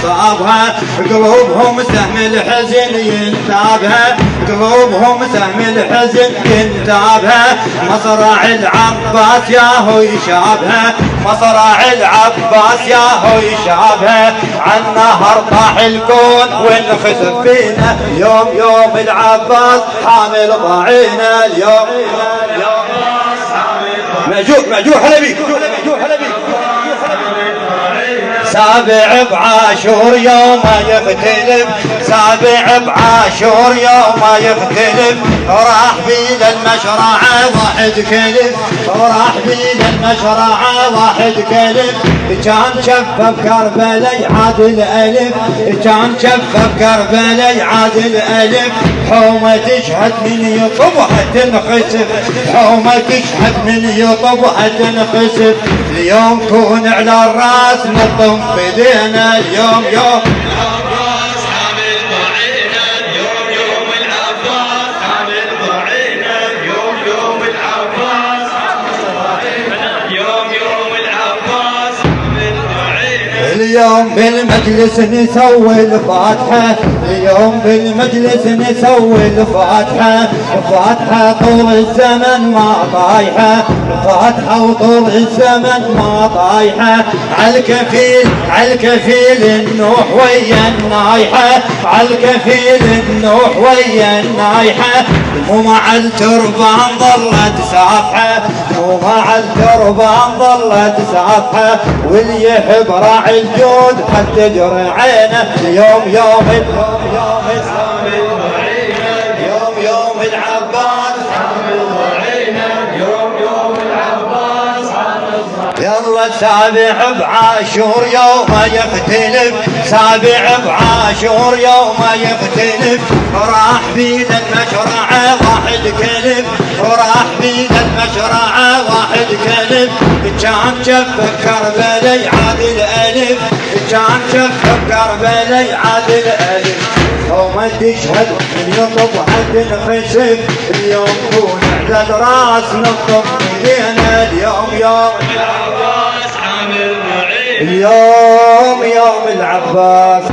صابها قلوبهم سهم الحزن ينتابها قلوبهم سهم الحزن ينتابها مصرع العباس ياهو يشابها مصرع العباس ياهو يشابها عن نهر طاح الكون والخسف فينا يوم يوم العباس حامل ضعينا اليوم مأجور هلا بيك سابع بعاشور يوم يختلف سابع بعاشور يوم يختلف راح بيد المشرعة واحد كلف راح بيد المشرعة واحد كلف كان شفف كربلاء يعادل ألف كان شفف كربلاء يعادل ألف حومة تشهد من يطبها تنخسف حومة تشهد من يطبها تنخسف اليوم كون على الراس نطم بدينا اليوم يوم العباس حامل ضعينا يوم يوم العباس حامل ضعينا يوم يوم العباس حامل ضعينا يوم يوم العباس حامل ضعينا اليوم بالمجلس نسوي الفاتحة اليوم بالمجلس نسوي الفاتحة فاتحة طول الزمن ما طايحة فاتحة وطول الزمن ما طايحة عالكفيل النوح ويا النايحة عالكفيل النوح ويا النايحة مو مع التربان ظلت سافحة مو مع التربان ظلت سافحة واللي يحب راعي الجود قد تجري عينه يوم يوم يوم العباس حامل ضعينا يوم العباس حامل يلا سابع بعاشور يوم يختلف سابع بعاشور يوم يختلف راح بيد المشرعة واحد كلف راح بيد المشرعة واحد كلف كان شفف كربلاء يعادل ألف كان شفف كربلاء يعادل ألف وما تشهد من يطب حد نخسف اليوم كون على الراس نطب بدينا اليوم يوم العباس حامل ضعينا اليوم يوم العباس